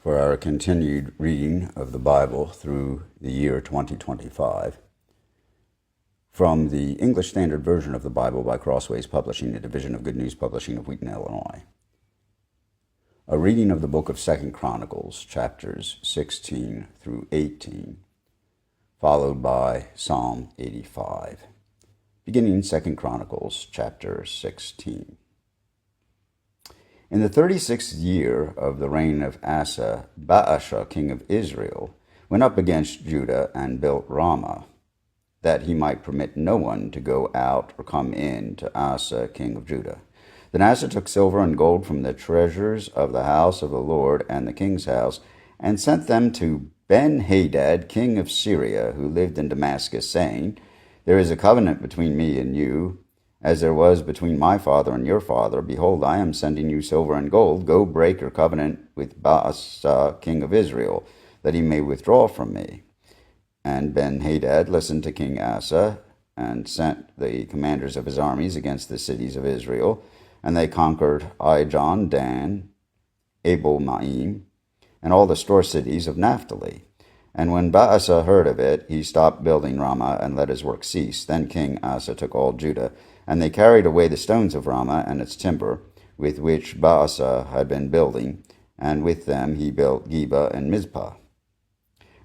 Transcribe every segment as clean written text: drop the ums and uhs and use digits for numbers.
for our continued reading of the Bible through the year 2025 from the English Standard Version of the Bible by Crossways Publishing, a division of Good News Publishing of Wheaton, Illinois. A reading of the book of 2 Chronicles, chapters 16 through 18, followed by Psalm 85. Beginning 2 Chronicles, chapter 16. In the 36th year of the reign of Asa, Baasha, king of Israel, went up against Judah and built Ramah, that he might permit no one to go out or come in to Asa, king of Judah. Then Asa took silver and gold from the treasures of the house of the Lord and the king's house, and sent them to Ben-Hadad, king of Syria, who lived in Damascus, saying, There is a covenant between me and you, as there was between my father and your father. Behold, I am sending you silver and gold. Go break your covenant with Baasha, king of Israel, that he may withdraw from me. And Ben-Hadad listened to King Asa, and sent the commanders of his armies against the cities of Israel. And they conquered Ijon, Dan, Abel-Maim, and all the store cities of Naphtali. And when Baasha heard of it, he stopped building Ramah and let his work cease. Then King Asa took all Judah, and they carried away the stones of Ramah and its timber, with which Baasha had been building, and with them he built Geba and Mizpah.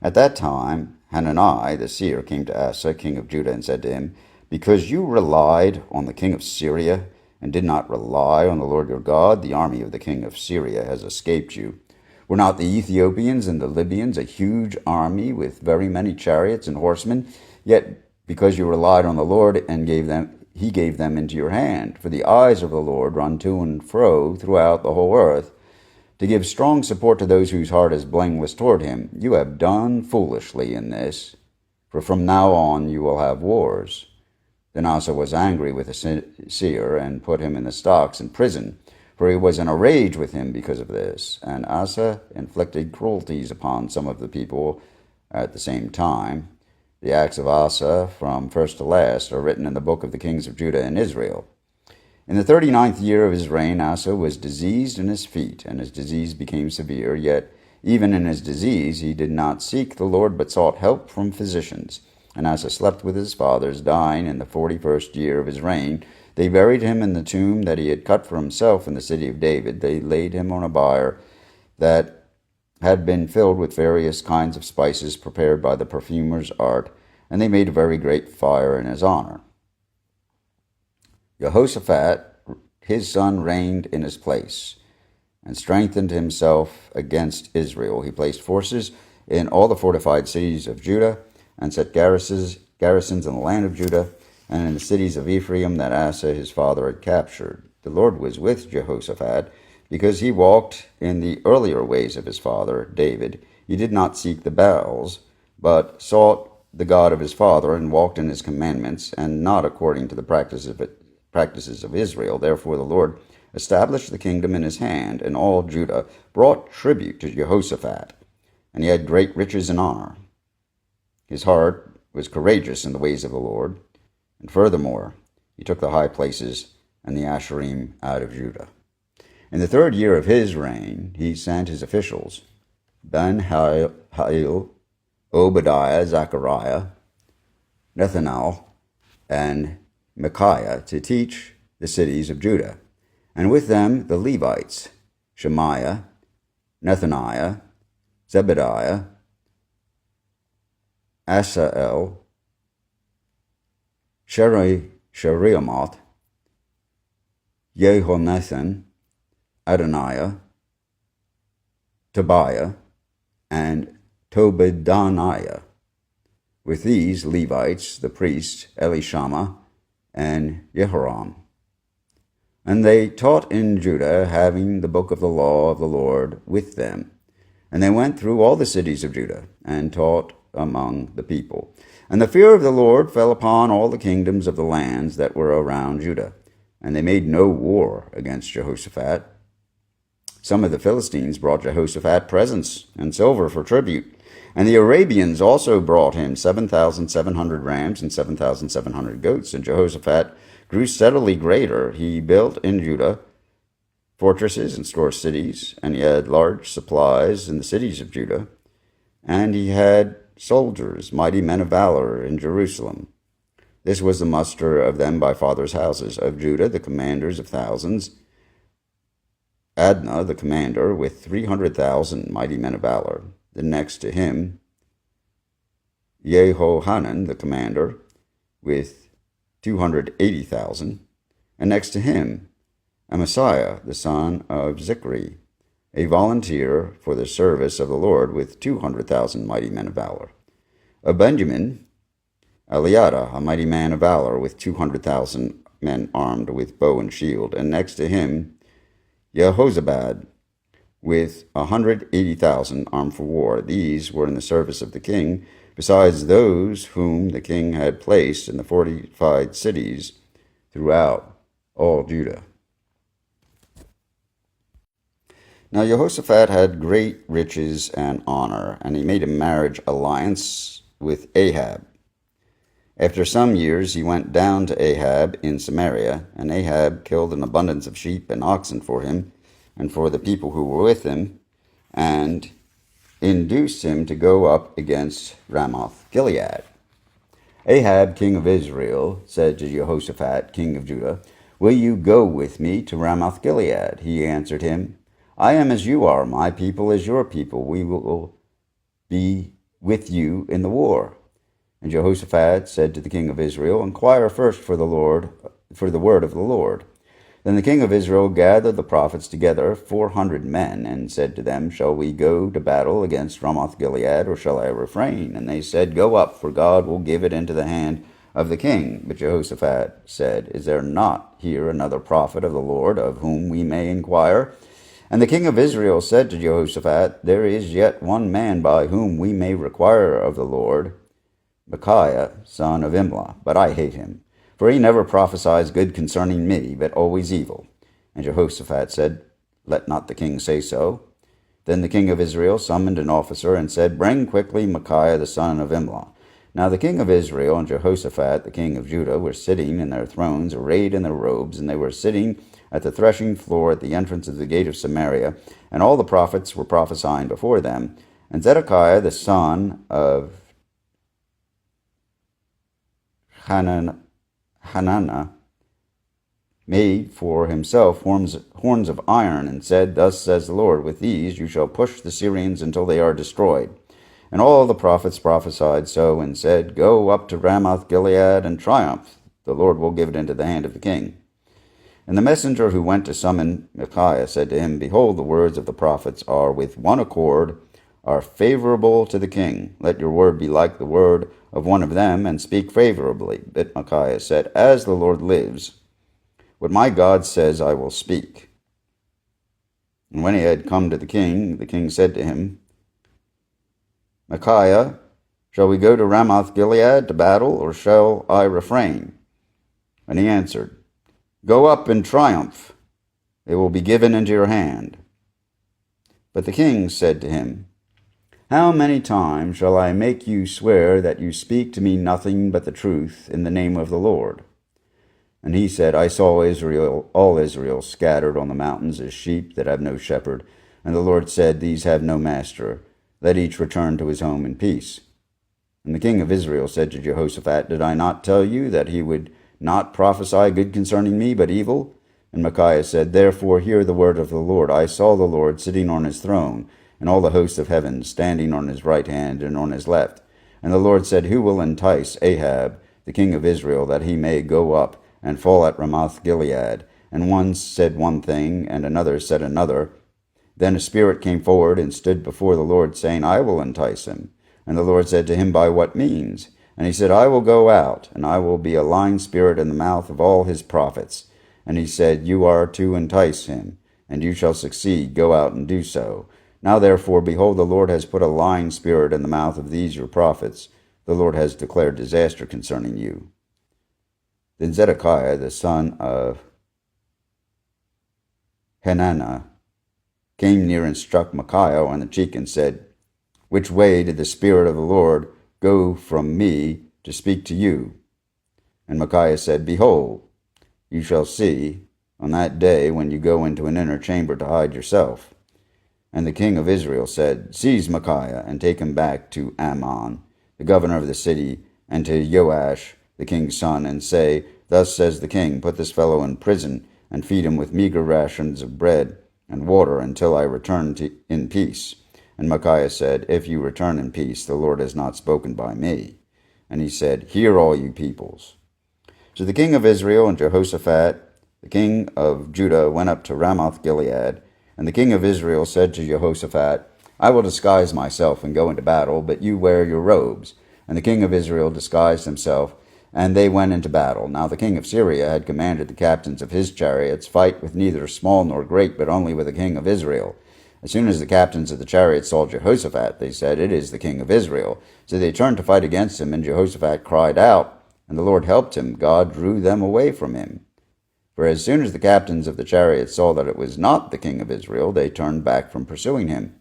At that time Hanani the seer came to Asa, king of Judah, and said to him, Because you relied on the king of Syria, and did not rely on the Lord your God, the army of the king of Syria has escaped you. Were not the Ethiopians and the Libyans a huge army with very many chariots and horsemen? Yet because you relied on the Lord and he gave them into your hand. For the eyes of the Lord run to and fro throughout the whole earth, to give strong support to those whose heart is blameless toward him. You have done foolishly in this, for from now on you will have wars. Then Asa was angry with the seer, and put him in the stocks in prison, for he was in a rage with him because of this. And Asa inflicted cruelties upon some of the people at the same time. The acts of Asa, from first to last, are written in the book of the kings of Judah and Israel. In the 39th year of his reign, Asa was diseased in his feet, and his disease became severe. Yet even in his disease he did not seek the Lord, but sought help from physicians. And Asa slept with his fathers, dying in the 41st year of his reign. They buried him in the tomb that he had cut for himself in the city of David. They laid him on a bier that had been filled with various kinds of spices prepared by the perfumer's art, and they made a very great fire in his honor. Jehoshaphat, his son, reigned in his place, and strengthened himself against Israel. He placed forces in all the fortified cities of Judah, and set garrisons in the land of Judah, and in the cities of Ephraim that Asa his father had captured. The Lord was with Jehoshaphat, because he walked in the earlier ways of his father David. He did not seek the Baals, but sought the God of his father, and walked in his commandments, and not according to the practices of Israel. Therefore the Lord established the kingdom in his hand, and all Judah brought tribute to Jehoshaphat, and he had great riches and honor. His heart was courageous in the ways of the Lord, and furthermore, he took the high places and the Asherim out of Judah. In the 3rd year of his reign, he sent his officials, Ben-Hail, Obadiah, Zechariah, Nethanel, and Micaiah, to teach the cities of Judah, and with them the Levites, Shemaiah, Nethaniah, Zebediah, Asael, Sheriamoth, Jehonathan, Adoniah, Tobiah, and Tobadaniah. With these Levites, the priests Elishama and Jehoram. And they taught in Judah, having the book of the law of the Lord with them. And they went through all the cities of Judah, and taught among the people. And the fear of the Lord fell upon all the kingdoms of the lands that were around Judah. And they made no war against Jehoshaphat. Some of the Philistines brought Jehoshaphat presents and silver for tribute. And the Arabians also brought him 7,700 rams and 7,700 goats. And Jehoshaphat grew steadily greater. He built in Judah fortresses and store cities, and he had large supplies in the cities of Judah, and he had soldiers, mighty men of valor, in Jerusalem. This was the muster of them by fathers' houses. Of Judah, the commanders of thousands, Adnah, the commander, with 300,000 mighty men of valor. Then next to him, Jehohanan, the commander, with 280,000. And next to him, Amasiah, the son of Zichri, a volunteer for the service of the Lord, with 200,000 mighty men of valor. Of Benjamin, Eliada, a mighty man of valor, with 200,000 men armed with bow and shield. And next to him, Jehozabad, with 180,000 armed for war. These were in the service of the king, besides those whom the king had placed in the fortified cities throughout all Judah. Now Jehoshaphat had great riches and honor, and he made a marriage alliance with Ahab. After some years he went down to Ahab in Samaria, and Ahab killed an abundance of sheep and oxen for him and for the people who were with him, and induced him to go up against Ramoth Gilead. Ahab, king of Israel, said to Jehoshaphat, king of Judah, "Will you go with me to Ramoth Gilead?" He answered him, "I am as you are, my people as your people. We will be with you in the war." And Jehoshaphat said to the king of Israel, "Inquire first for the word of the Lord." Then the king of Israel gathered the prophets together, 400 men, and said to them, "Shall we go to battle against Ramoth Gilead, or shall I refrain?" And they said, "Go up, for God will give it into the hand of the king." But Jehoshaphat said, "Is there not here another prophet of the Lord, of whom we may inquire?" And the king of Israel said to Jehoshaphat, "There is yet one man by whom we may require of the Lord, Micaiah, son of Imlah, but I hate him, for he never prophesies good concerning me, but always evil." And Jehoshaphat said, "Let not the king say so." Then the king of Israel summoned an officer and said, "Bring quickly Micaiah the son of Imlah." Now the king of Israel and Jehoshaphat the king of Judah were sitting in their thrones, arrayed in their robes, and they were sitting at the threshing floor at the entrance of the gate of Samaria, and all the prophets were prophesying before them. And Zedekiah the son of Hananiah made for himself horns of iron, and said, "Thus says the Lord, with these you shall push the Syrians until they are destroyed." And all the prophets prophesied so, and said, "Go up to Ramoth Gilead and triumph. The Lord will give it into the hand of the king." And the messenger who went to summon Micaiah said to him, "Behold, the words of the prophets are with one accord, are favorable to the king. Let your word be like the word of one of them, and speak favorably." But Micaiah said, "As the Lord lives, what my God says I will speak." And when he had come to the king said to him, "Micaiah, shall we go to Ramoth Gilead to battle, or shall I refrain?" And he answered, "Go up and triumph. It will be given into your hand." But the king said to him, "How many times shall I make you swear that you speak to me nothing but the truth in the name of the Lord?" And he said, "I saw all Israel scattered on the mountains as sheep that have no shepherd. And the Lord said, These have no master. Let each return to his home in peace." And the king of Israel said to Jehoshaphat, "Did I not tell you that he would not prophesy good concerning me, but evil?" And Micaiah said, "Therefore hear the word of the Lord. I saw the Lord sitting on his throne, and all the hosts of heaven standing on his right hand and on his left. And the Lord said, Who will entice Ahab, the king of Israel, that he may go up and fall at Ramoth Gilead?" And one said one thing, and another said another. Then a spirit came forward and stood before the Lord, saying, "I will entice him." And the Lord said to him, "By what means?" And he said, "I will go out, and I will be a lying spirit in the mouth of all his prophets." And he said, "You are to entice him, and you shall succeed. Go out and do so. Now therefore, behold, the Lord has put a lying spirit in the mouth of these your prophets. The Lord has declared disaster concerning you." Then Zedekiah the son of Hananiah came near and struck Micaiah on the cheek and said, "Which way did the Spirit of the Lord go from me to speak to you?" And Micaiah said, "Behold, you shall see, on that day when you go into an inner chamber to hide yourself. And the king of Israel said, Seize Micaiah, and take him back to Ammon, the governor of the city, and to Joash, the king's son, and say, Thus says the king, Put this fellow in prison, and feed him with meager rations of bread and water until I return in peace. And Micaiah said, If you return in peace, the Lord has not spoken by me. And he said, Hear all you peoples. So the king of Israel and Jehoshaphat, the king of Judah, went up to Ramoth-Gilead. And the king of Israel said to Jehoshaphat, I will disguise myself and go into battle, but you wear your robes. And the king of Israel disguised himself, and they went into battle. Now the king of Syria had commanded the captains of his chariots, Fight with neither small nor great, but only with the king of Israel. As soon as the captains of the chariots saw Jehoshaphat, they said, It is the king of Israel. So they turned to fight against him, and Jehoshaphat cried out, and the Lord helped him. God drew them away from him. For as soon as the captains of the chariots saw that it was not the king of Israel, they turned back from pursuing him.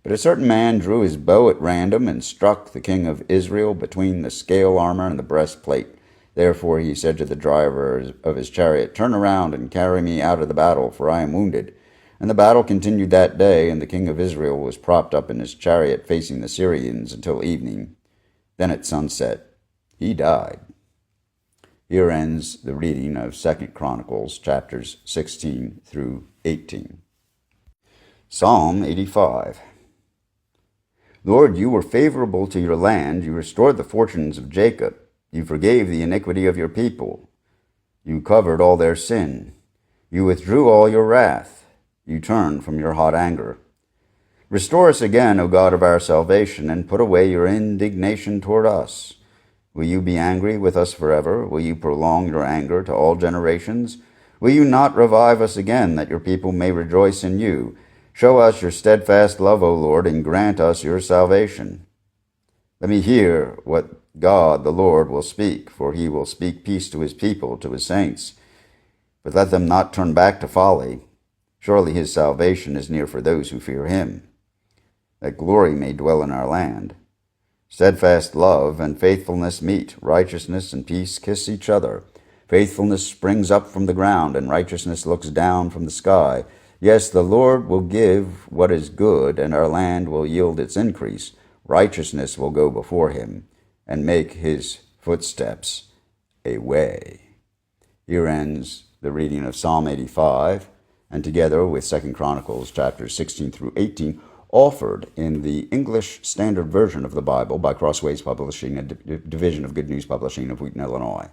But a certain man drew his bow at random and struck the king of Israel between the scale armor and the breastplate. Therefore he said to the driver of his chariot, Turn around and carry me out of the battle, for I am wounded. And the battle continued that day, and the king of Israel was propped up in his chariot facing the Syrians until evening. Then at sunset he died. Here ends the reading of 2 Chronicles, chapters 16 through 18. Psalm 85. Lord, you were favorable to your land. You restored the fortunes of Jacob. You forgave the iniquity of your people. You covered all their sin. You withdrew all your wrath. You turned from your hot anger. Restore us again, O God of our salvation, and put away your indignation toward us. Will you be angry with us forever? Will you prolong your anger to all generations? Will you not revive us again, that your people may rejoice in you? Show us your steadfast love, O Lord, and grant us your salvation. Let me hear what God the Lord will speak, for he will speak peace to his people, to his saints. But let them not turn back to folly. Surely his salvation is near for those who fear him, that glory may dwell in our land. Steadfast love and faithfulness meet. Righteousness and peace kiss each other. Faithfulness springs up from the ground, and righteousness looks down from the sky. Yes, the Lord will give what is good, and our land will yield its increase. Righteousness will go before him, and make his footsteps a way. Here ends the reading of Psalm 85, and together with 2 Chronicles chapters 16 through 18, offered in the English Standard Version of the Bible by Crossways Publishing, a division of Good News Publishing of Wheaton, Illinois.